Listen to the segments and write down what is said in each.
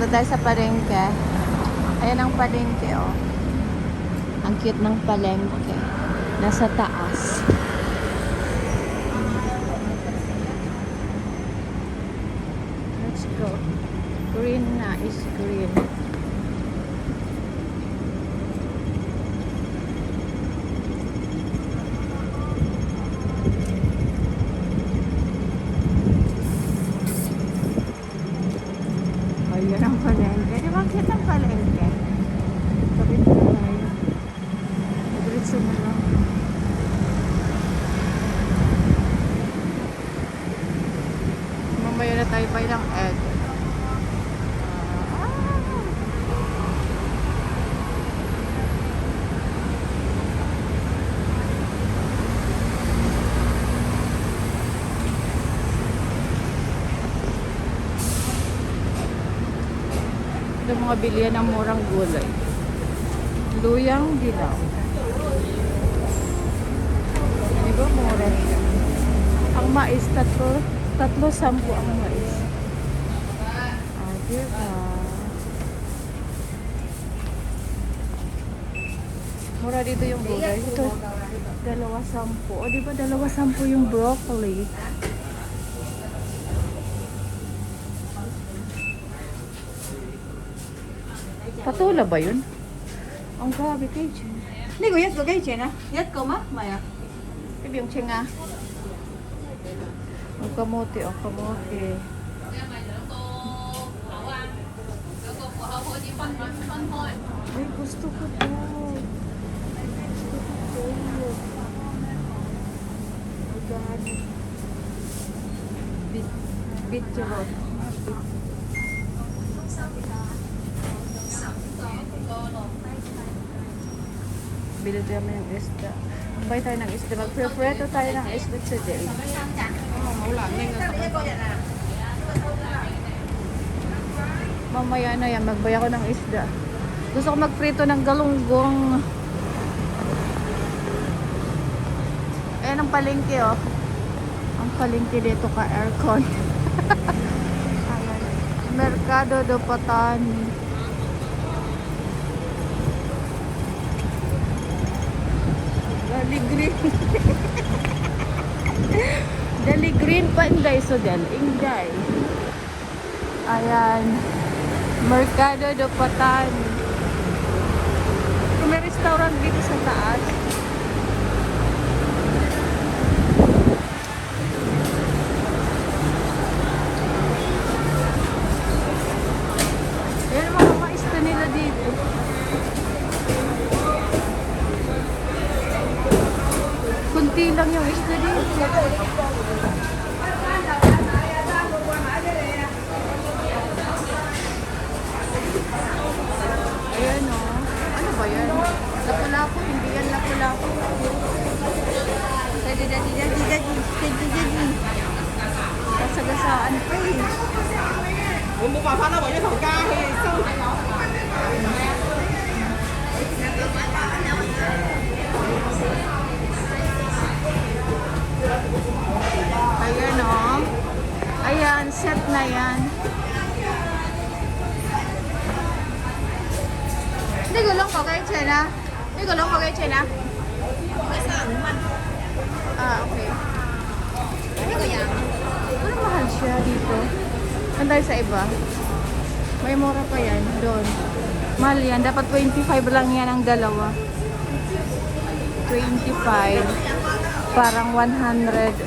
Punta tayo sa palengke. Ayan ang palengke, oh. Ang cute ng palengke. Nasa taas. Let's go. Green na is green. Ayan ang palengke. Di ba cute ang palengke? Kapit na tayo. Diretso mo lang. Mamaya na tayo pa ng egg. Ito mga bilihan ng murang gulay. Luyang dilaw. Ano ba mura siya? Ang mais, tatlo sampu ang mais. Ah, diba? Mura dito yung gulay. Ito, 2.10. O, diba 2.10 yung broccoli? Patula ba yun? Ang grabe kay Chen. Hindi ko yat ko kay Chen, ha? Yat ko ma? Maya. Sabi yung Chen, ha? Ang kamote, ang kamote. Ay, gusto ko to. Magkano? Beetroot. Bili tayo ng isda. Buy tayo ng isda. Mag-prepareto tayo ng isda today. Mamaya na yan, magbay ako ng isda. Gusto ko magprito ng galunggong. Ayan ang palengke, oh. Ang palengke dito ka aircon. Ayan. Mercado do Patani. Dali green. Dali green pa inday so del. Inday. Ayan. Mercado do Patani. May restaurant dito sa taas. Ayan ang mga maista nila dito. Kunti lang yung isda dito. Ayan o. Ano ba yan? Lapu-lapu. Hindi yan lapu-lapu. Dadi. Kasagasaan pa eh. Ayan o. Ayan, set na yan. Hindi ko lang ko kay Chena. Hindi ko lang ko kay Chena. Ah, okay. Ano mahal siya dito? Anday sa iba. May mura pa yan doon. Mahal yan. Dapat 25 lang yan ang dalawa. 25. Parang 100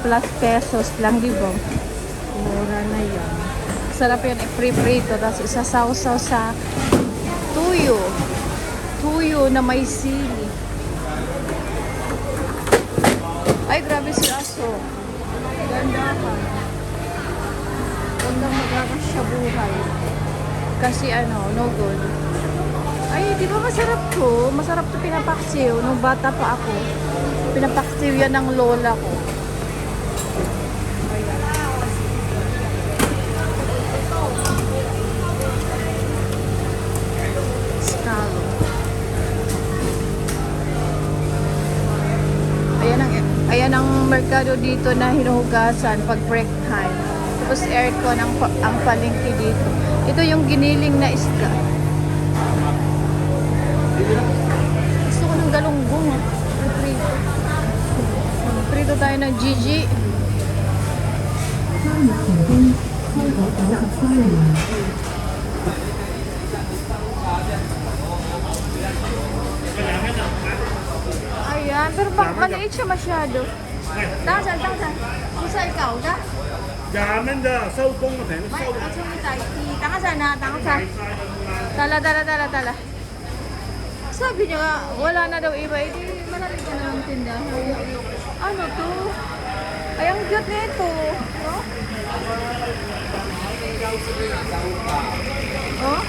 plus pesos lang, di ba? Mura na yan. Sarap yan, i-prito. Tapos isasawsaw sa tuyo. Tuyo na may sili. Ay, grabe si aso. Ganda ka. Huwag kang magkakasya buhay. Kasi no good. Ay, di ba masarap to? Masarap to pinapaksiw. Nung bata pa ako, pinapaksiw yan ng lola ko. Scalo. Ayan ang merkado dito na hinuhugasan pag break time. Tapos aircon ang palengke dito. Ito yung giniling na isda. Gusto ko ng galunggong. Prito. Prito tayo ng Gigi. Ayan, pero bakit maliit siya masyado? Tangsan. Isa ikaw, da? 衙门的收工嘅平 May, 收。 at yung tayo. Tangsan na, tangsan. Tala. Sabi niya, wala na daw iba. Hindi, marami ka na ng tindahan. Ano to? Ay, ang cute nito. No? Oh?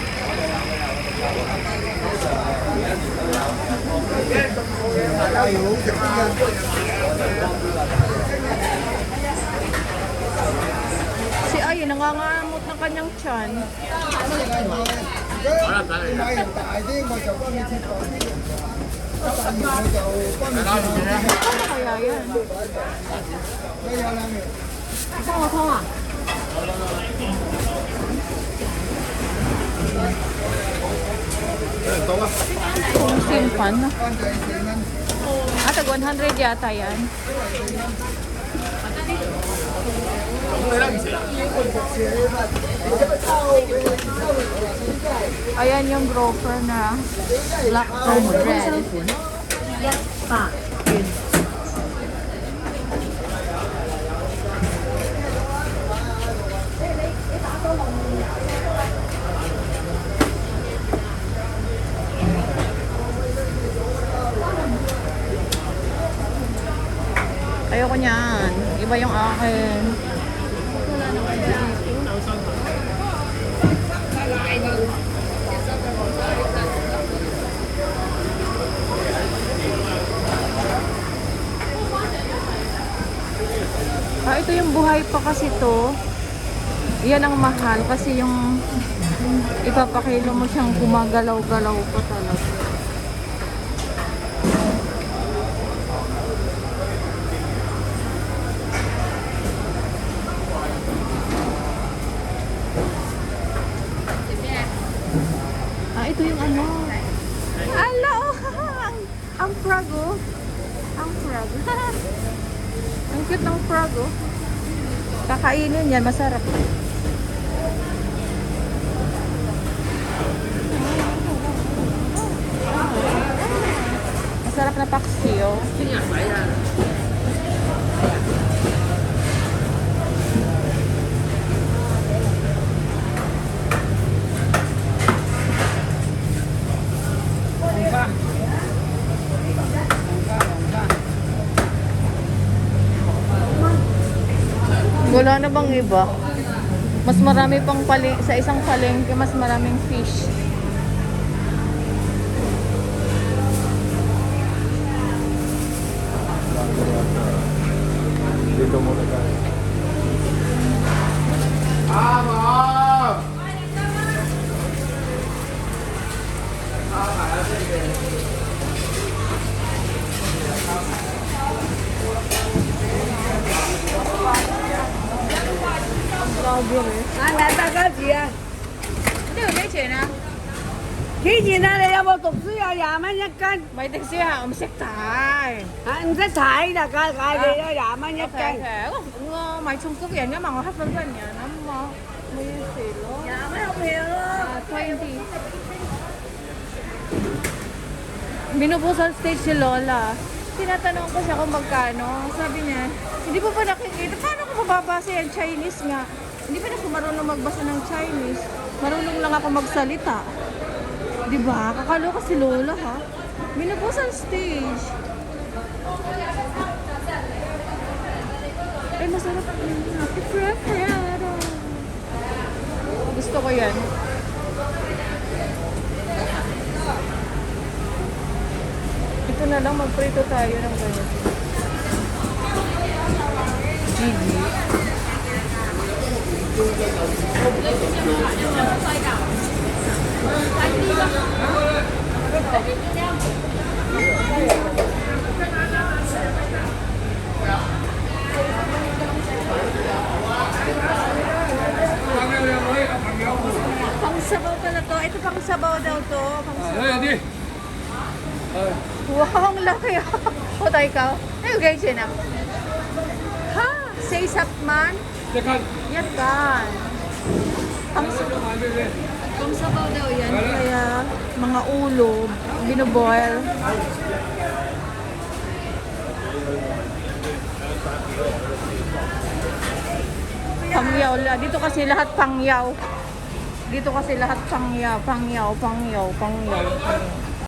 Si Ay, nangangamot ng kanyang tiyan. Ano kaya yan? Kung simpan, no? Tag 100 yata yan. Ayan yung grouper na black and red. Ayoko niyan. Iba yung akin. Ito yung buhay pa kasi to. Yan ang mahal kasi yung ipapakilo mo siyang gumagalaw-galaw pa talaga. Ito yung ano. Ala, oh. Ang frog, oh. Ang frog. Ang cute ng frog, oh. Kakainin yan, masarap. Masarap na paksi, oh. Wala na bang iba? Mas marami pang sa isang palengke, mas maraming fish. Dito muna tayo.来大哥姐，Ito, may錢啊？幾錢啊？你有冇讀書啊？20蚊一斤， May taxi ha, umisik tayo. 唔識睇大家嗌你啦，20蚊一 Okay, 斤， okay. May Trung Quốc yan nga, mga hapon-hapon yan. Ano? May silo. 20蚊好平咯。 20. Binubusal stage si Lola. Tinatanong ko siya kung magkano. Sabi niya, hindi pa ba nakikita? Paano ko mababasa yan? Chinese nga. Hindi pa na ako marunong magbasa ng Chinese. Marunong lang ako magsalita. Diba? Kakaloka si Lola, ha? Binubusal stage. Ay, masarap yun. Happy Preparo. Gusto ko yan. Ito na lang, magprito tayo ng ganyan. Gigi. sabaw pala to. Ito pang sabaw daw to. Pang sabaw. hindi. Wow, ang laki. Patay ka. Ayun guys, yun ah. Ha? Say sapman? Tekan. Yan kan. Pang sabaw daw yan. Kaya mga ulo, binoboil. Pangyaw. Dito kasi lahat pangyaw. Dito kasi lahat pangyaw. Pangyaw.